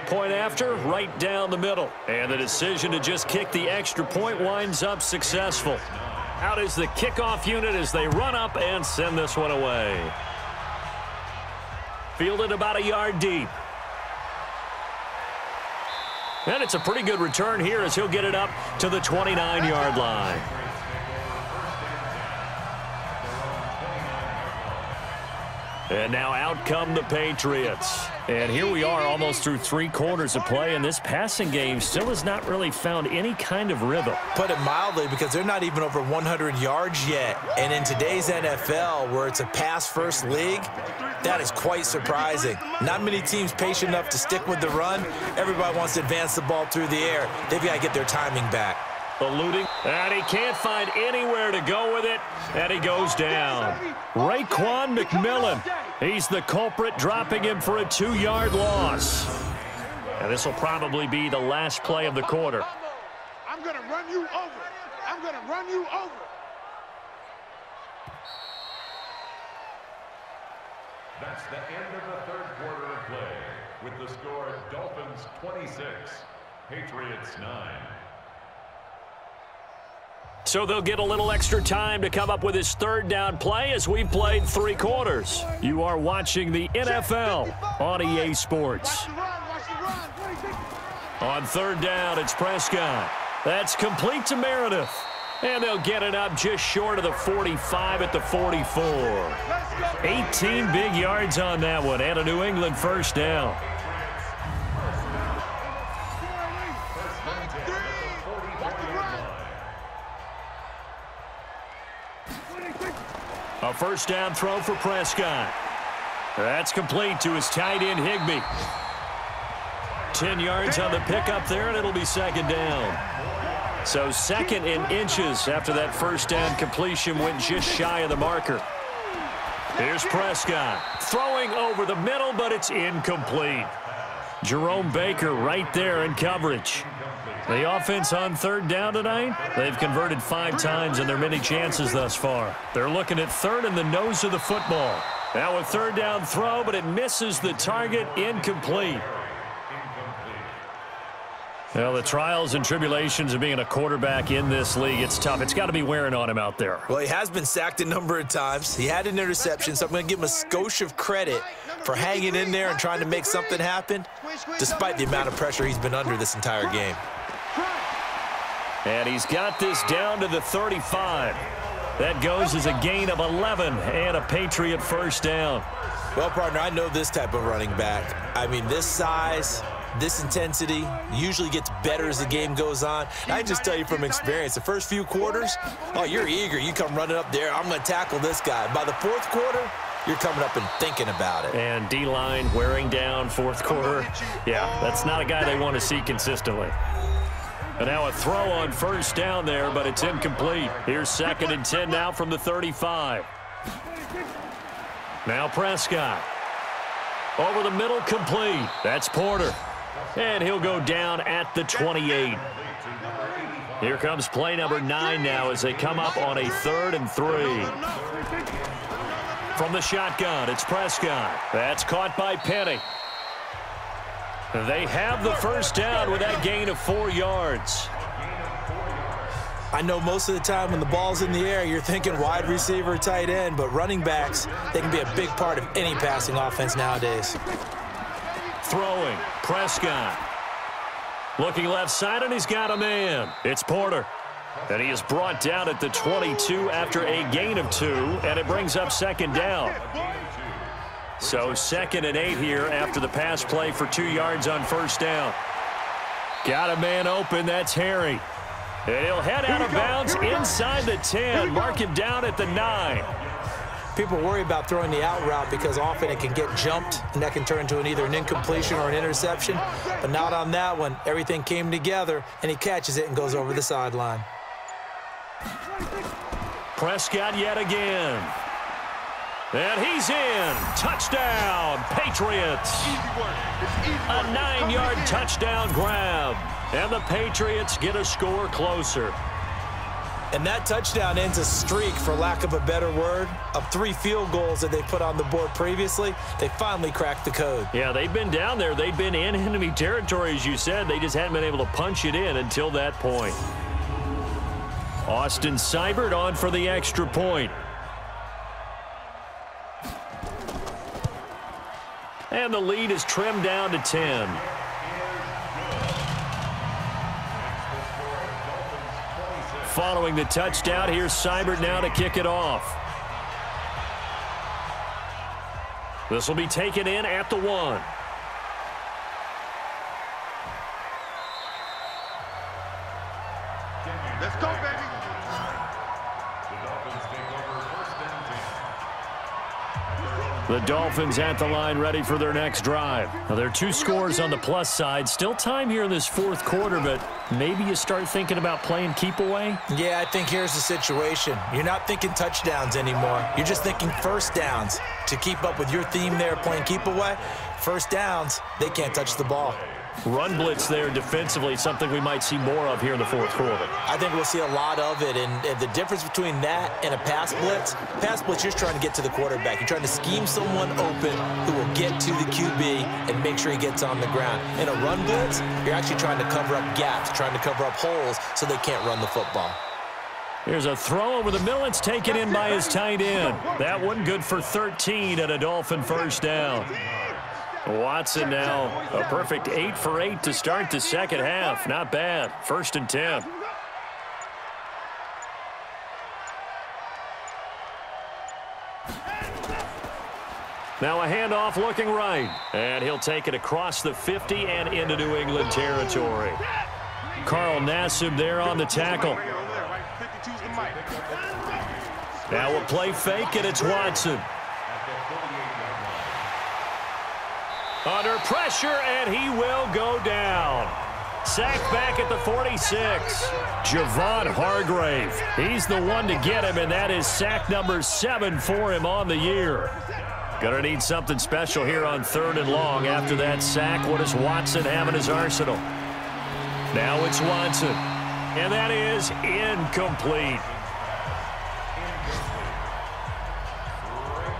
Point after, right down the middle. And the decision to just kick the extra point winds up successful. Out is the kickoff unit as they run up and send this one away. Fielded about a yard deep. And it's a pretty good return here as he'll get it up to the 29-yard line. And now out come the Patriots. And here we are almost through 3 quarters of play, and this passing game still has not really found any kind of rhythm.
Put it mildly, because they're not even over 100 yards yet. And in today's NFL, where it's a pass-first league, that is quite surprising. Not many teams patient enough to stick with the run. Everybody wants to advance the ball through the air. They've got to get their timing back.
Eluding, and he can't find anywhere to go with it, and he goes down. Raekwon McMillan, he's the culprit, dropping him for a 2-yard loss. And this will probably be the last play of the quarter.
I'm going to run you over. I'm going to run you over.
That's the end of the 3rd quarter of play, with the score Dolphins 26, Patriots 9.
So they'll get a little extra time to come up with his third down play as we've played 3 quarters. You are watching the NFL on EA Sports. On third down, it's Prescott. That's complete to Meredith. And they'll get it up just short of the 45 at the 44. 18 big yards on that one and a New England first down. A first down throw for Prescott. That's complete to his tight end, Higbee. 10 yards on the pickup there, and it'll be second down. So second in inches after that first down completion went just shy of the marker. Here's Prescott throwing over the middle, but it's incomplete. Jerome Baker right there in coverage. The offense on third down tonight, they've converted 5 times in their many chances thus far. They're looking at third in the nose of the football. Now a third down throw, but it misses the target, incomplete. Well, the trials and tribulations of being a quarterback in this league, it's tough. It's got to be wearing on him out there.
Well, he has been sacked a number of times. He had an interception, so I'm going to give him a skosh of credit for hanging in there and trying to make something happen, despite the amount of pressure he's been under this entire game.
And he's got this down to the 35. That goes as a gain of 11 and a Patriot first down.
Well, partner, I know this type of running back. I mean, this size, this intensity usually gets better as the game goes on. And I just tell you from experience, the first few quarters, oh, you're eager. You come running up there, I'm going to tackle this guy. By the fourth quarter, you're coming up and thinking about it.
And D-line wearing down fourth quarter. Yeah, that's not a guy they want to see consistently. And now a throw on first down there, but it's incomplete. Here's second and 10 now from the 35. Now Prescott. Over the middle, complete. That's Porter. And he'll go down at the 28. Here comes play number 9 now as they come up on a 3rd and 3. From the shotgun, it's Prescott. That's caught by Penny. They have the first down with that gain of 4 yards.
I know most of the time when the ball's in the air, you're thinking wide receiver, tight end, but running backs, they can be a big part of any passing offense nowadays.
Throwing, Prescott. Looking left side, and he's got a man. It's Porter. And he is brought down at the 22 after a gain of 2, and it brings up second down. So 2nd and 8 here after the pass play for 2 yards on first down. Got a man open, that's Harry. And he'll head out of bounds inside the 10. Mark him down at the 9.
People worry about throwing the out route because often it can get jumped, and that can turn into either an incompletion or an interception. But not on that one. Everything came together, and he catches it and goes over the sideline.
Prescott yet again. And he's in. Touchdown, Patriots. A 9-yard touchdown grab. And the Patriots get a score closer.
And that touchdown ends a streak, for lack of a better word, of 3 field goals that they put on the board previously. They finally cracked the code.
Yeah, they've been down there. They've been in enemy territory, as you said. They just hadn't been able to punch it in until that point. Austin Seibert on for the extra point. And the lead is trimmed down to 10. Following the touchdown, here's Seibert now to kick it off. This will be taken in at the 1.
Let's go, baby.
The Dolphins at the line, ready for their next drive. Now, there are 2 scores on the plus side. Still time here in this 4th quarter, but maybe you start thinking about playing keep away?
Yeah, I think here's the situation. You're not thinking touchdowns anymore. You're just thinking first downs. To keep up with your theme there, playing keep away, first downs, they can't touch the ball.
Run blitz there defensively, something we might see more of here in the 4th quarter.
I think we'll see a lot of it, and the difference between that and a pass blitz, you're just trying to get to the quarterback. You're trying to scheme someone open who will get to the QB and make sure he gets on the ground. In a run blitz, you're actually trying to cover up gaps, trying to cover up holes so they can't run the football.
Here's a throw over the middle. It's taken in by his tight end. That one good for 13 and a Dolphin first down. Watson now a perfect 8 for 8 to start the second half. Not bad. 1st and 10. Now a handoff looking right. And he'll take it across the 50 and into New England territory. Carl Nassib there on the tackle. Now a play fake, and it's Watson. Under pressure, and he will go down. Sacked back at the 46. Javon Hargrave. He's the one to get him, and that is sack number 7 for him on the year. Gonna need something special here on 3rd and long. After that sack, what does Watson have in his arsenal? Now it's Watson, and that is incomplete.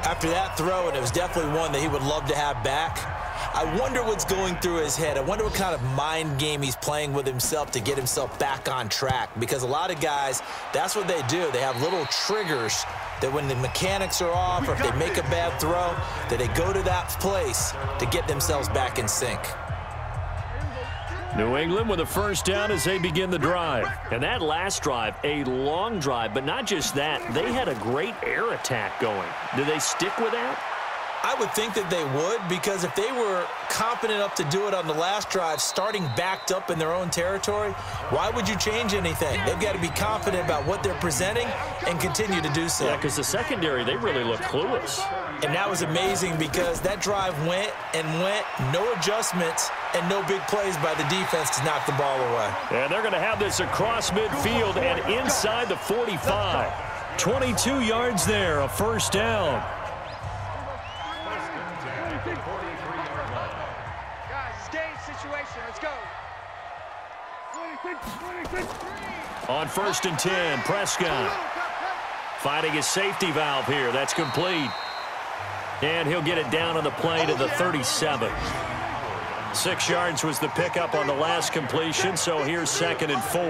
After that throw, and it was definitely one that he would love to have back, I wonder what's going through his head. I wonder what kind of mind game he's playing with himself to get himself back on track. Because a lot of guys, that's what they do. They have little triggers that when the mechanics are off or if they make a bad throw, that they go to that place to get themselves back in sync.
New England with a first down as they begin the drive. And that last drive, a long drive, but not just that. They had a great air attack going. Do they stick with that?
I would think that they would, because if they were confident enough to do it on the last drive, starting backed up in their own territory, why would you change anything? They've got to be confident about what they're presenting and continue to do so.
Yeah, because the secondary, they really look clueless.
And that was amazing because that drive went and went, no adjustments and no big plays by the defense to knock the ball away.
And they're going to have this across midfield and inside the 45. 22 yards there, a first down.
Let's go.
On 1st and 10, Prescott finding his safety valve here. That's complete. And he'll get it down on the play to the 37. 6 yards was the pickup on the last completion, so here's 2nd and 4.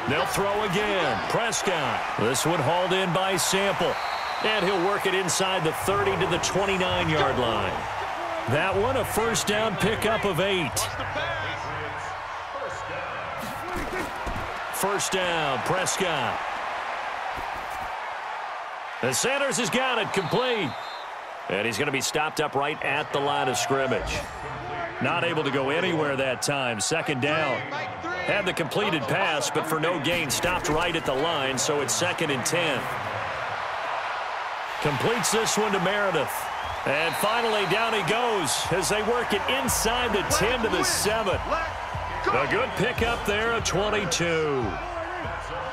They'll throw again. Prescott. This one hauled in by Sample. And he'll work it inside the 30 to the 29-yard line. That one a first down pickup of 8. First down, Prescott. And Sanders has got it complete. And he's going to be stopped up right at the line of scrimmage. Not able to go anywhere that time. 2nd down. Had the completed pass, but for no gain, stopped right at the line, so it's 2nd and 10. Completes this one to Meredith. And finally, down he goes as they work it inside the 10 to the 7. A good pickup there of 22.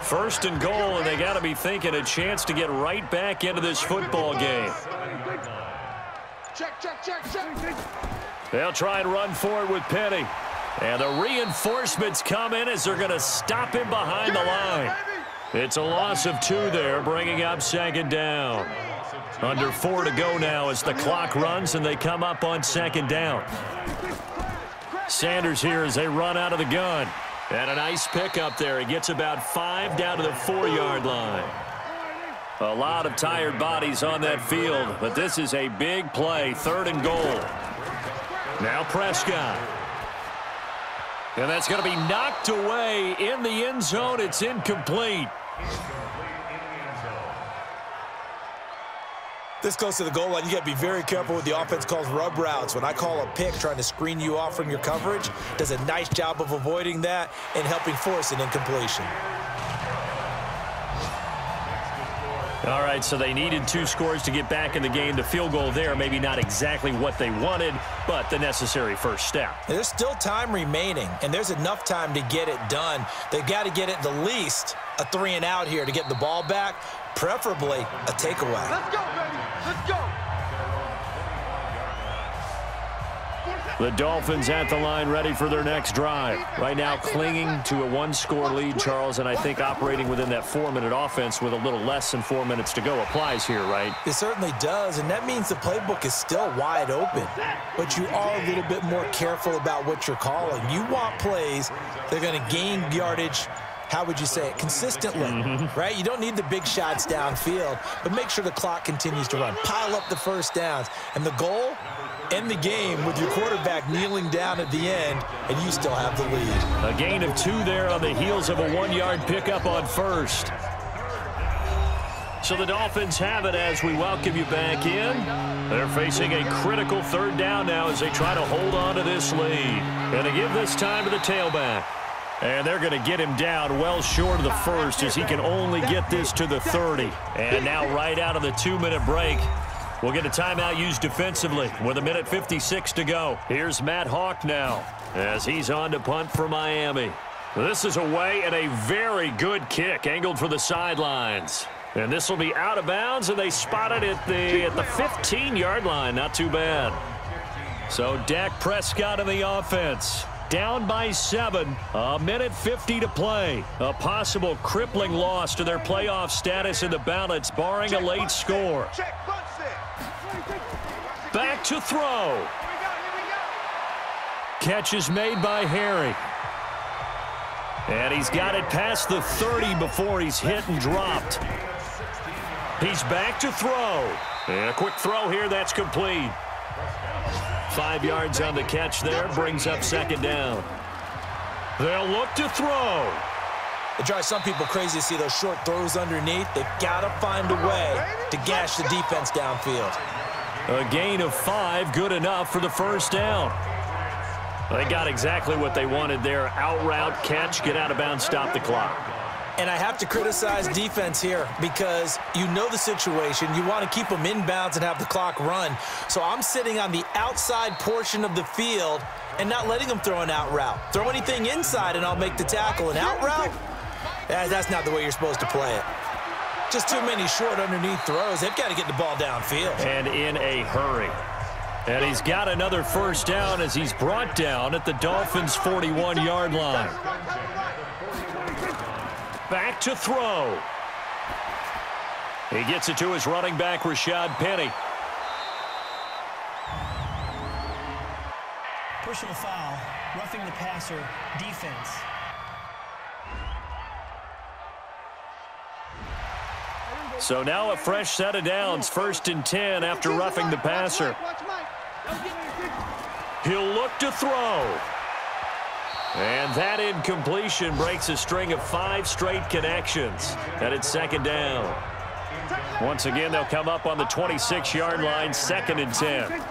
1st and goal, and they got to be thinking a chance to get right back into this football game. They'll try and run for it with Penny. And the reinforcements come in as they're going to stop him behind the line. It's a loss of 2 there, bringing up 2nd down. Under 4 to go now as the clock runs and they come up on 2nd down. Sanders here as they run out of the gun. And a nice pickup there. He gets about 5 down to the 4-yard line. A lot of tired bodies on that field, but this is a big play. 3rd and goal. Now Prescott. And that's going to be knocked away in the end zone. It's incomplete.
This close to the goal line, you got to be very careful with the offense calls rub routes. When I call a pick trying to screen you off from your coverage, does a nice job of avoiding that and helping force an incompletion.
All right, so they needed 2 scores to get back in the game. The field goal there, maybe not exactly what they wanted, but the necessary first step.
There's still time remaining, and there's enough time to get it done. They've got to get it the least a 3 and out here to get the ball back, preferably a takeaway.
Let's go, baby. Let's go.
The Dolphins at the line ready for their next drive. Right now clinging to a 1-score lead, Charles, and I think operating within that 4-minute offense with a little less than 4 minutes to go applies here, right?
It certainly does, and that means the playbook is still wide open. But you are a little bit more careful about what you're calling. You want plays that are going to gain yardage how would you say it, consistently, right? You don't need the big shots downfield, but make sure the clock continues to run. Pile up the first downs. And the goal, end the game with your quarterback kneeling down at the end, and you still have the lead.
A gain of 2 there on the heels of a 1-yard pickup on first. So the Dolphins have it as we welcome you back in. They're facing a critical 3rd down now as they try to hold on to this lead. And to give this time to the tailback. And they're going to get him down well short of the first as he can only get this to the 30. And now right out of the 2-minute break, we'll get a timeout used defensively with 1:56 to go. Here's Matt Hawk now as he's on to punt for Miami. This is away and a very good kick angled for the sidelines. And this will be out of bounds, and they spot it at the 15-yard line. Not too bad. So Dak Prescott in the offense. Down by 7. 1:50 to play. A possible crippling loss to their playoff status in the balance, barring a late score. Back to throw. Catch is made by Harry. And he's got it past the 30 before he's hit and dropped. He's back to throw. And a quick throw here, that's complete. 5 yards on the catch there, brings up 2nd down. They'll look to throw.
It drives some people crazy to see those short throws underneath. They've got to find a way to gash the defense downfield.
A gain of 5, good enough for the 1st down. They got exactly what they wanted there. Out route, catch, get out of bounds, stop the clock.
And I have to criticize defense here because you know the situation. You want to keep them inbounds and have the clock run. So I'm sitting on the outside portion of the field and not letting them throw an out route. Throw anything inside and I'll make the tackle. An out route? That's not the way you're supposed to play it. Just too many short underneath throws. They've got to get the ball downfield.
And in a hurry. And he's got another 1st down as he's brought down at the Dolphins' 41-yard line. Back to throw. He gets it to his running back, Rashad Penny.
Personal foul, roughing the passer, defense.
So now a fresh set of downs, 1st and 10 after roughing the passer. He'll look to throw. And that incompletion breaks a string of 5 straight connections. And it's 2nd down. Once again, they'll come up on the 26-yard line, 2nd and 10.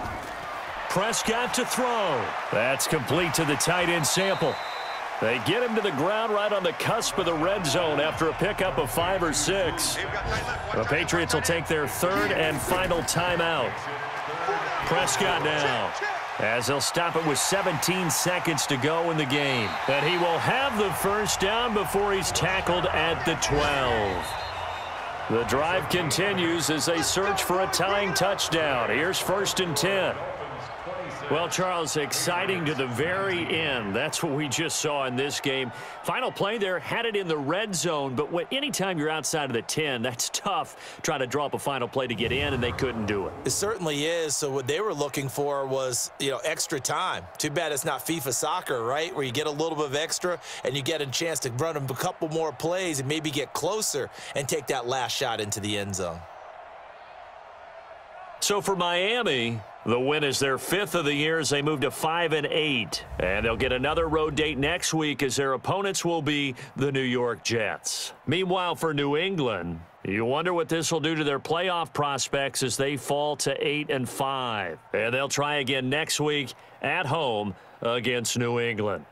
Prescott to throw. That's complete to the tight end Sample. They get him to the ground right on the cusp of the red zone after a pickup of 5 or 6. The Patriots will take their 3rd and final timeout. Prescott now, as they'll stop it with 17 seconds to go in the game. And he will have the 1st down before he's tackled at the 12. The drive continues as they search for a tying touchdown. Here's 1st and 10. Well, Charles, exciting to the very end. That's what we just saw in this game. Final play there, had it in the red zone, but anytime you're outside of the 10, that's tough. Trying to draw up a final play to get in, and they couldn't do it.
It certainly is. So what they were looking for was, extra time. Too bad it's not FIFA soccer, right, where you get a little bit of extra and you get a chance to run a couple more plays and maybe get closer and take that last shot into the end zone.
So for Miami, the win is their 5th of the year as they move to 5-8. And they'll get another road date next week as their opponents will be the New York Jets. Meanwhile, for New England, you wonder what this will do to their playoff prospects as they fall to 8-5. And they'll try again next week at home against New England.